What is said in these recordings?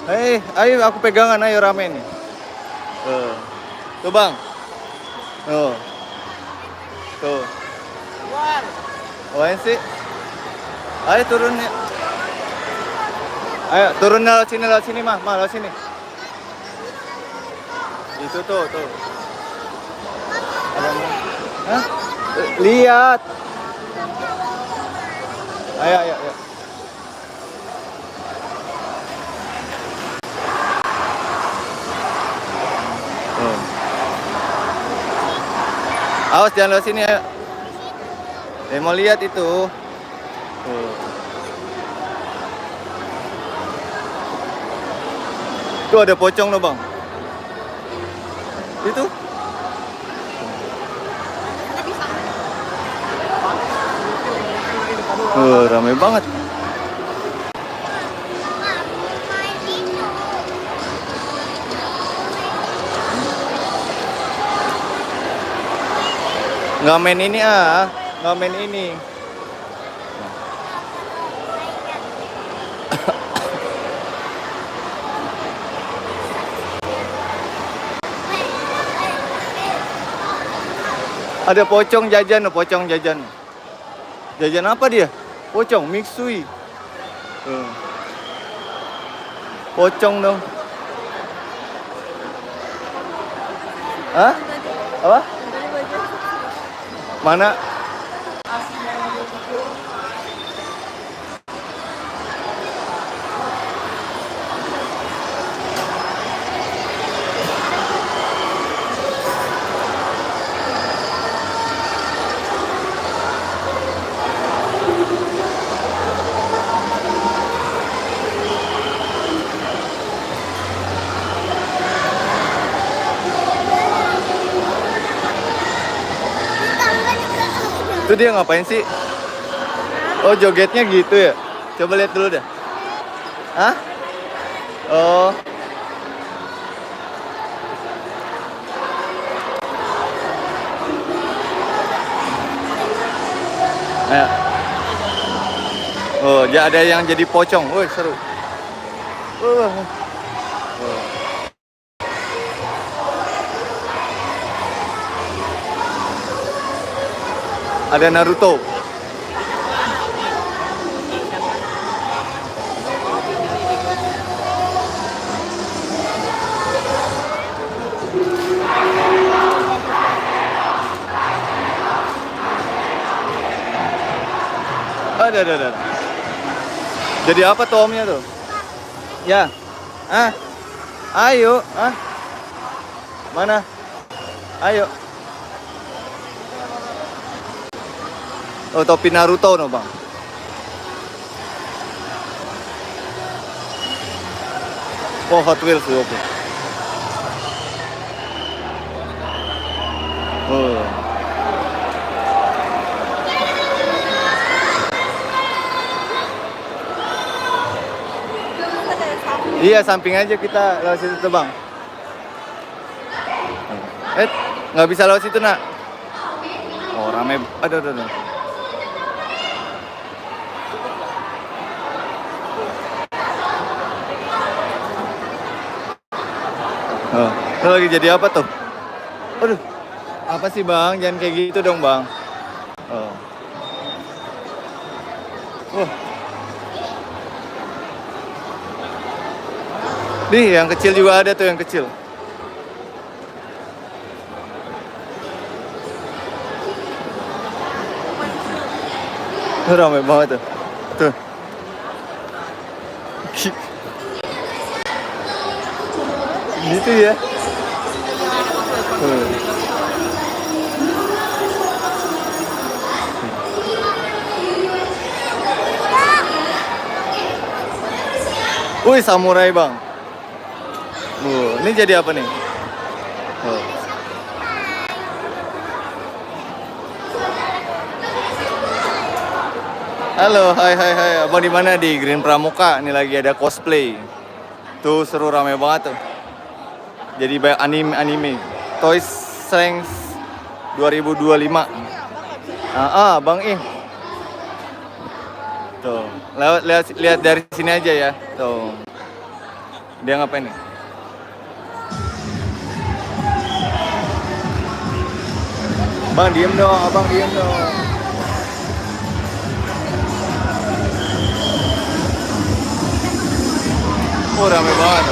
Ayo aku pegangan, ayo rame nih. Tuh bang. Tuh. Oh sih. Ayo turun ya. Ayo turun lewat sini mah, lewat sini. Itu tuh. Hah? Lihat. Ayo. Awas jangan lewat sini ya. Mau lihat itu. Tuh ada pocong loh bang. Itu. Ramai banget. Nggak main ini nggak main ini. Ada pocong jajan. Jajan apa dia? Pocong, mixui. Pocong dong. Hah? Apa? Mana? Itu dia ngapain sih? Oh jogetnya gitu ya? Coba lihat dulu deh. Hah? Oh. Ayo. Oh, ada yang jadi pocong. Woi, seru. Ada Naruto. Ada. Jadi apa tuh omnya tuh? Ya. Ayo. Mana? Ayo. Oh, topi Naruto no, Bang. Oh, Hot Wheels tuh, oke. Oh. Iya, samping aja kita lewat situ tuh, Bang. Nggak bisa lewat situ, nak. Oh, rame. Aduh. Oh, itu lagi jadi apa tuh? Aduh, apa sih bang? Jangan kayak gitu dong bang. Oh. Nih, yang kecil juga ada tuh yang kecil. Ramai banget tuh. Tuh. Gitu ya. Wih, samurai bang. Ini jadi apa nih? Halo, hai. Abang di mana? Di Green Pramuka. Ini lagi ada cosplay. Tuh seru, rame banget tuh. Jadi banyak anime. Toys Strength 2025. Bang Tuh, lihat dari sini aja ya. Tuh. Dia ngapain nih? Bang diem dong, abang diem dong. Oh rame banget.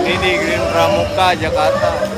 Ini di Green Pramuka, Jakarta.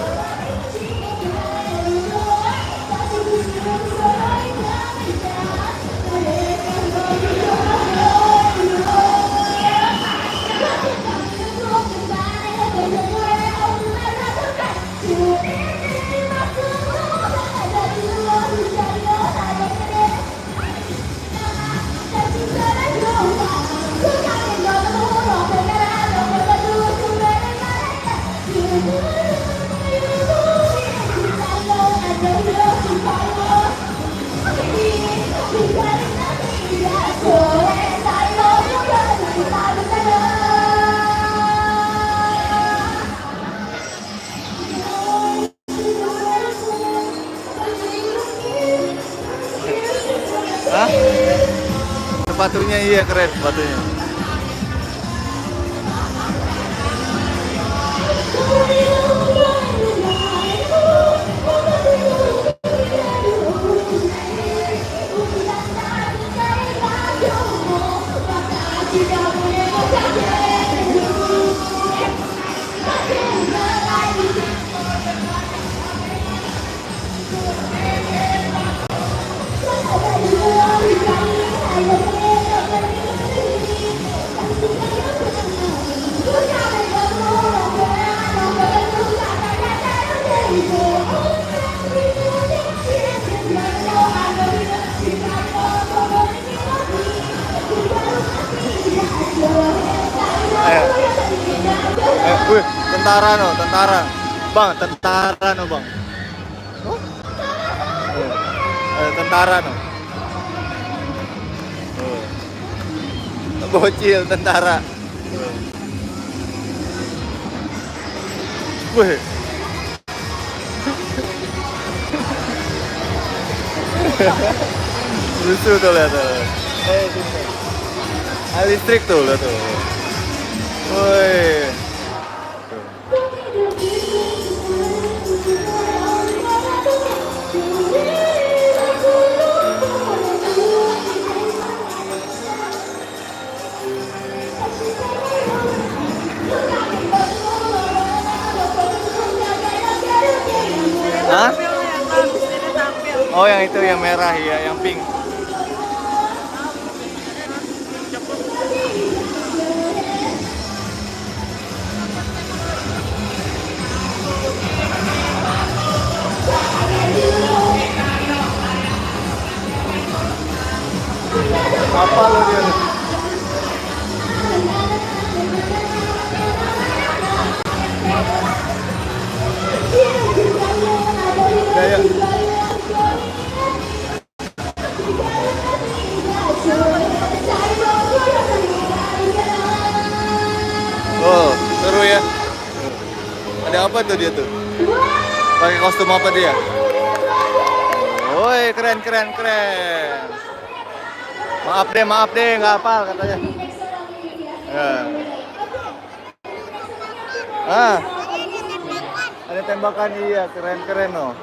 Hah? Sepatunya iya keren sepatunya. Wih, tentara no, tentara. Bang, tentara no, Bang. Tentara no. Bocil tentara. Wih. Lucu tuh lihat tuh. Listrik tuh lihat tuh. Woi. Hah? Oh yang itu yang merah ya, yang pink. Apa lo dia? Gaya. Oh, seru ya. Ada apa tuh dia tuh? Pakai kostum apa dia? Woi, keren keren keren. Maaf deh, nggak hafal katanya. Ya. Ada tembakan iya, keren keren loh.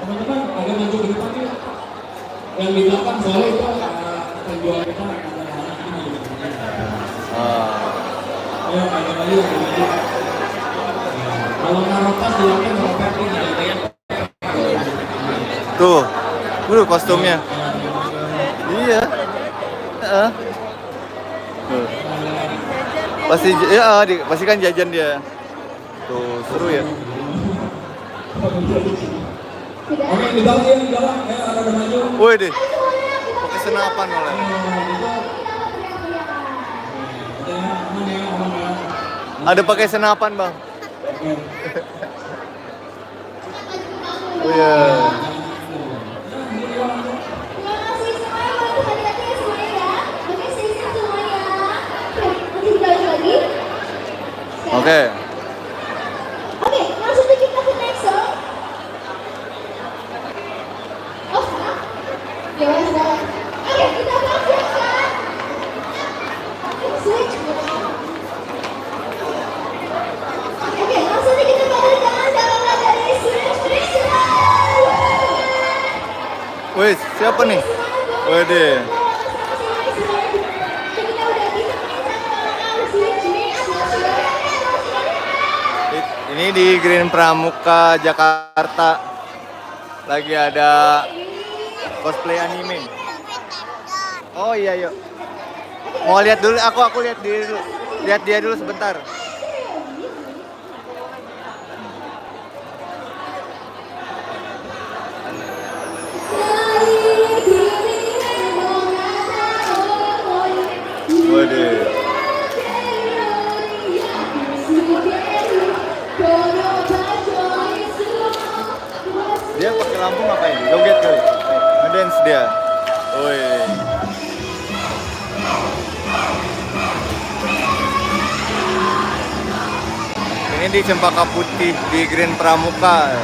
Teman-teman agak maju ke depan yuk. Yang di belakang soalnya itu penjual kita anak-anak ini. Ayo agak maju. Kalau naruh tas bilangnya meropet ini ya. Tuh, kostumnya. Iya. Pasti ya, pasti kan jajan dia. Tuh, seru ya. Oke, di dalam, ada maju. Woi deh. Pakai senapan oleh. Ada pakai senapan bang. Oh iya. Oke. Oke, langsung aja kita ke next song. Oh, salah. Ya, salah. Oke, kita lanjutkan. Switch. Oke, langsung aja kita pada jangan dari switch. Wih, siapa nih? Waduh. Kita udah bisa sama switch. Ini di Green Pramuka Jakarta lagi ada cosplay anime. Oh iya yuk. Mau lihat dulu, aku lihat dia dulu. Lihat dia dulu sebentar. Waduh. Dia pakai lampu ngapain? Joget kali. Ngedance dia. Woi. Ini di Cempaka Putih di Green Pramuka.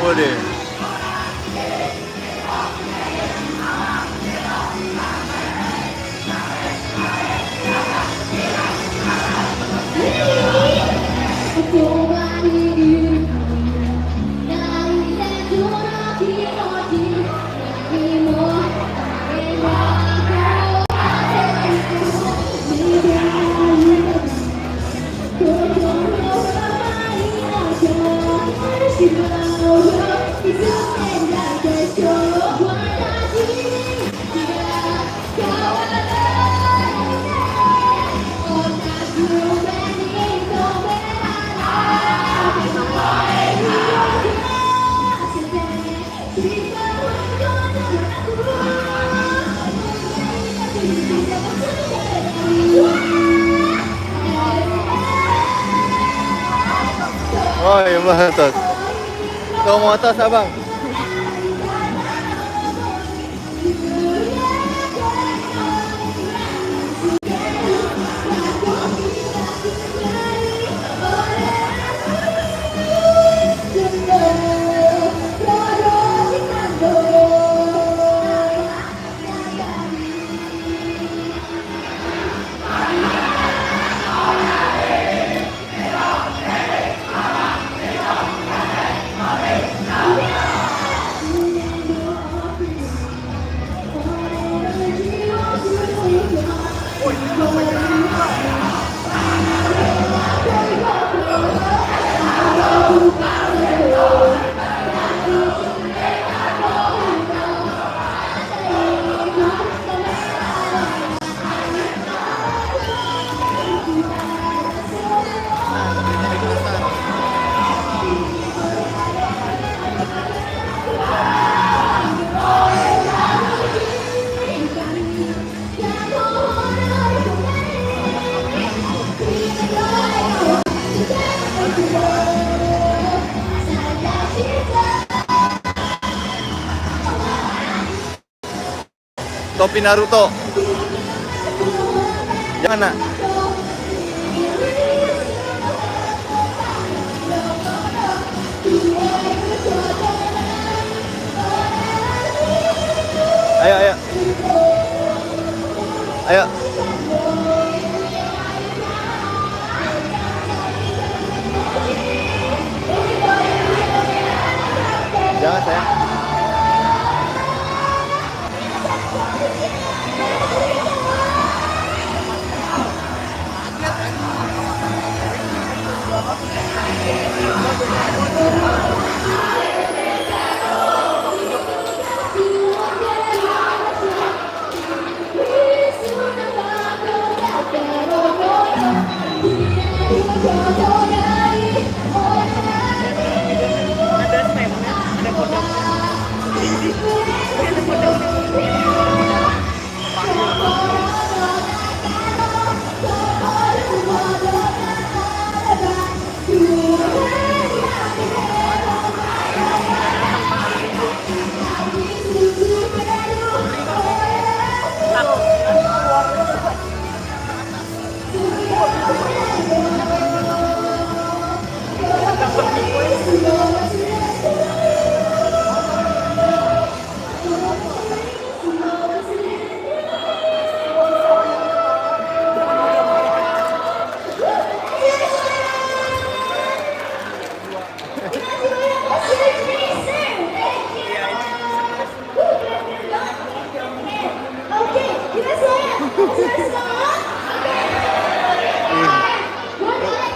Waduh. Oh iya motos. Tuh motos abang. Topi Naruto. Jangan nak. Ayo. Ayo. Jangan sayang.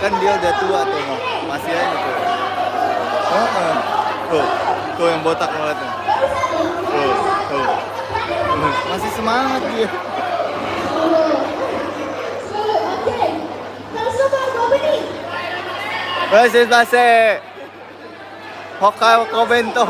Kan dia udah tua tuh, Mah. Masih aja tuh. Tuh, tuh yang botak banget tuh. Tuh. Masih semangat dia. Basis base. Hoka Kobento.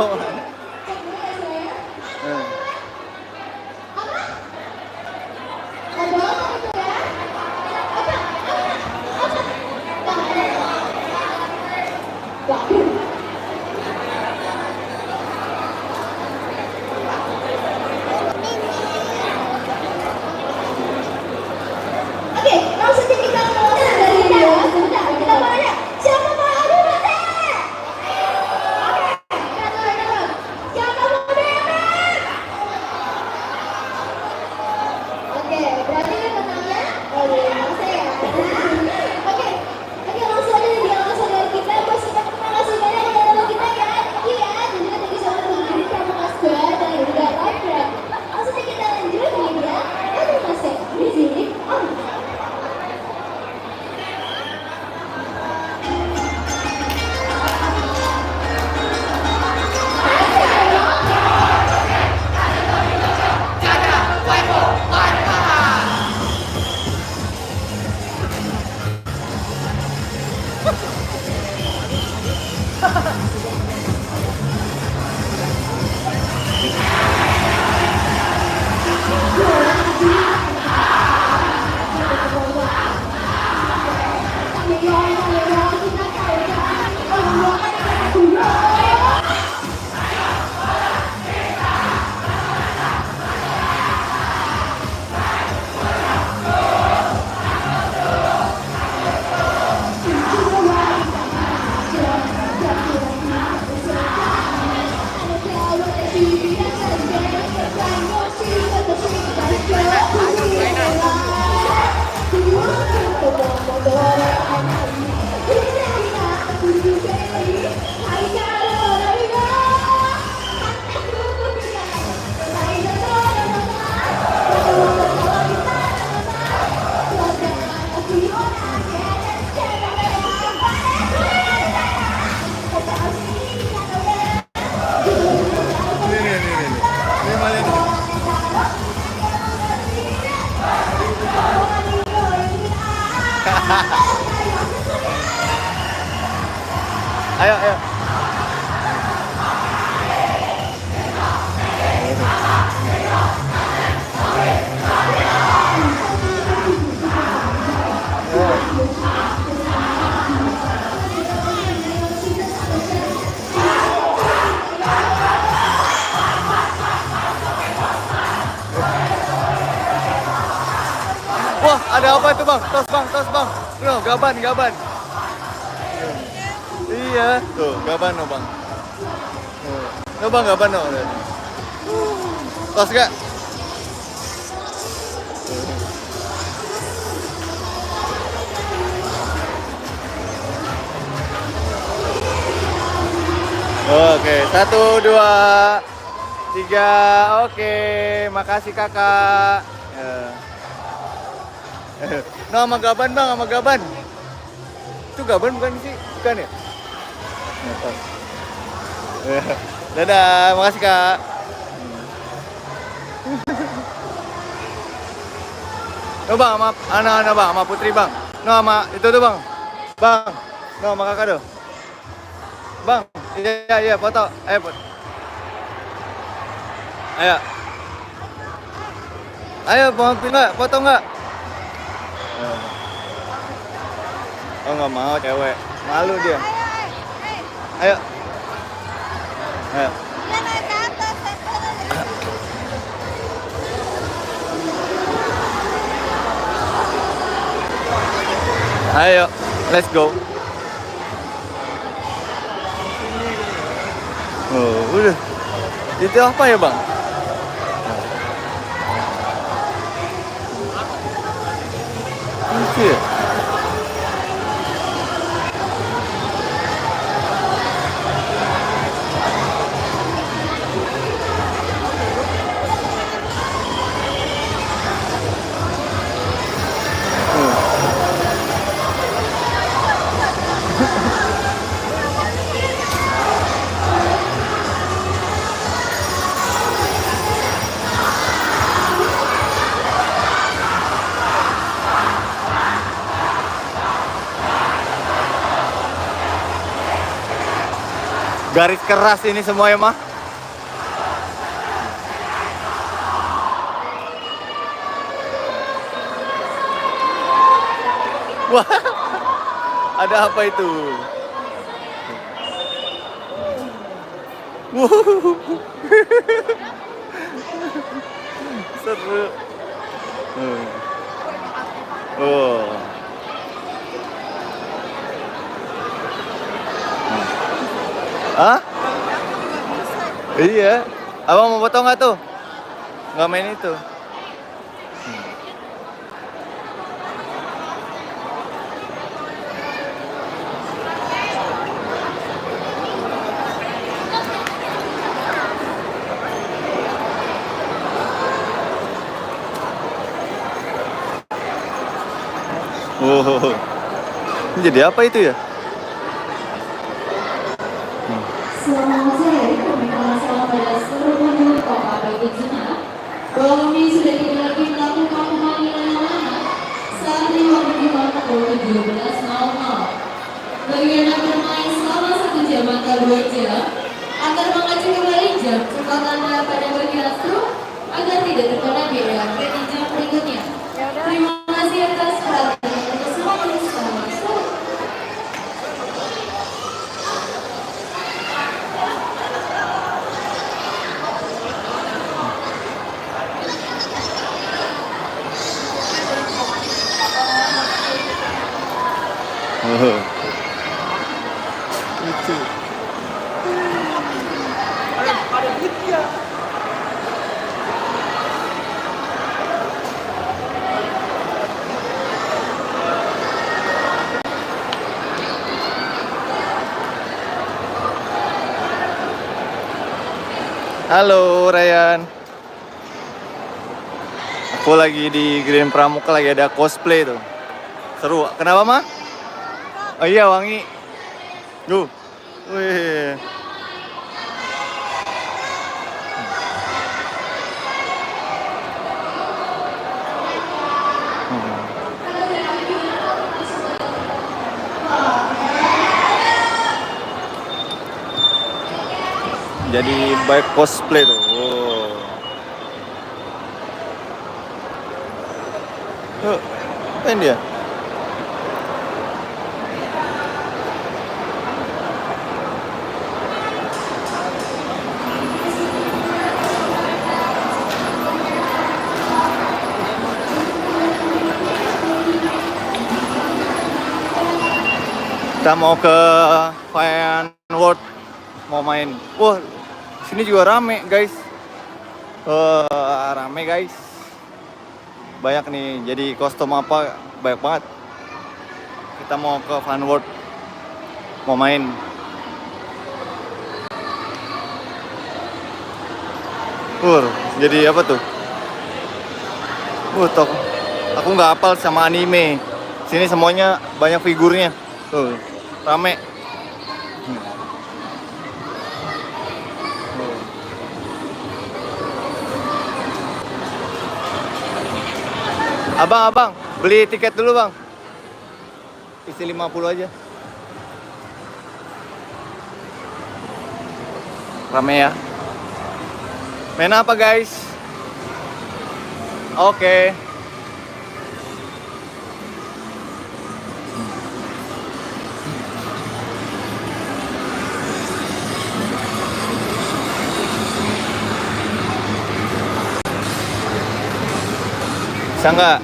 Oke, langsung kita mulai dari dia. Sebentar, kita mau nanya siapa mau adu mati? Oke, siapa mau DM? Oke, berarti menangnya saya ya. Oke, langsung aja dia langsung dari kita. Bos kita terima kasih banyak yang ada kita ya. Iya, jadi tadi sama teman-teman kamu Square dan juga live ya. Langsung aja kita lanjut ya. Aduh Mas di sini. Oh. Ini malah nih. Ayo. Wah, ada apa itu bang? Tos bang. No, gaban. Iya, tuh gaban no bang. No bang, gaban no. Tos gak? Oke, 1, 2, 3. Oke, makasih kakak. No, sama gaban bang, sama gaban. Itu gaban bukan sih? Bukan ya? Dadah, makasih kak. No bang, sama anak-anak bang, sama Putri bang. No, sama itu tuh bang. Bang, no, sama kakak tuh. Bang, iya, foto. Ayo, Ayo, mau nggak? Foto nggak? Oh, nggak mau cewek. Malu dia. Ayo. Ayo, let's go. Oh, udah. Itu apa ya, Bang? Lucu ya? Garis keras ini semua ya mah. Wah, ada apa itu? Wow. Seru. Oh. Hah? Iya. Abang mau potong nggak tuh? Nggak main itu. Oh. Ini jadi apa itu ya? Selamat sore, kami salam pada seluruh penduduk Kota Bajingan bahwa kami sudah tidak lagi melakukan pemanggilan yang lama saat ini waktu di pukul 17.00. Bagi Anda bermain selama 1 jam atau 2 jam, agar mengacu kembali jam cepat Anda pada bagian strum agar tidak terkena biaya kredit jam berikutnya. Terima kasih atas perhatian dan semangat selamat sore. Oh. Lucu. Halo Ryan. Aku lagi di Green Pramuka, lagi ada cosplay tuh. Seru. Kenapa mah? Oh iya, wangi. Duh. Wih. Jadi baik cosplay tuh. Wow. Apain dia? Kita mau ke Fan World, mau main. Wah, sini juga rame guys. Rame guys. Banyak nih. Jadi kostum apa banyak banget. Kita mau ke Fan World, mau main. Jadi apa tuh? Tok. Aku nggak hafal sama anime. Sini semuanya banyak figurnya. Tuh, rame. Abang, beli tiket dulu bang. Isi 50 aja. Rame ya. Main apa guys? Oke. Bisa nggak?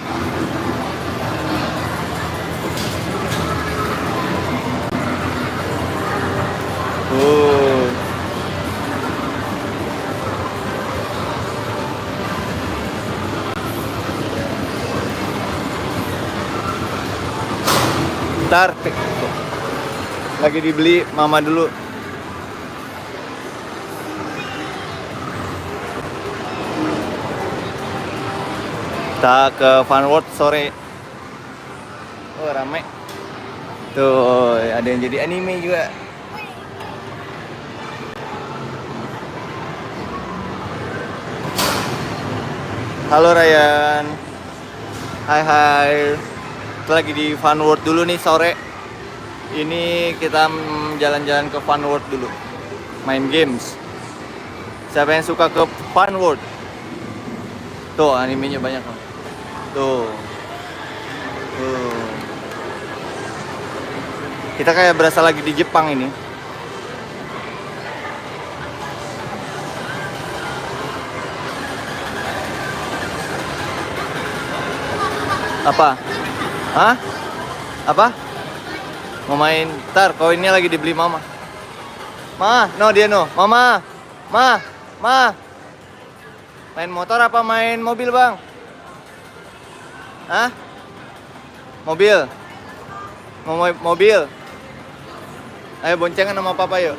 Ntar lagi dibeli mama dulu. Kita ke Fan World sore. Oh rame. Tuh ada yang jadi anime juga. Halo Ryan. Hai. Kita lagi di Fan World dulu nih sore. Ini kita jalan-jalan ke Fan World dulu. main games. Siapa yang suka ke Fun World? Tuh, animenya banyak. Tuh. Tuh. Kita kayak berasa lagi di Jepang ini. Apa? Hah? Apa? Mau main? Ntar, koinnya lagi dibeli mama. Ma, no dia no. Mama. Ma. Main motor apa main mobil, Bang? Hah? Mobil. Mau mobil. Ayo boncengan sama papa yuk.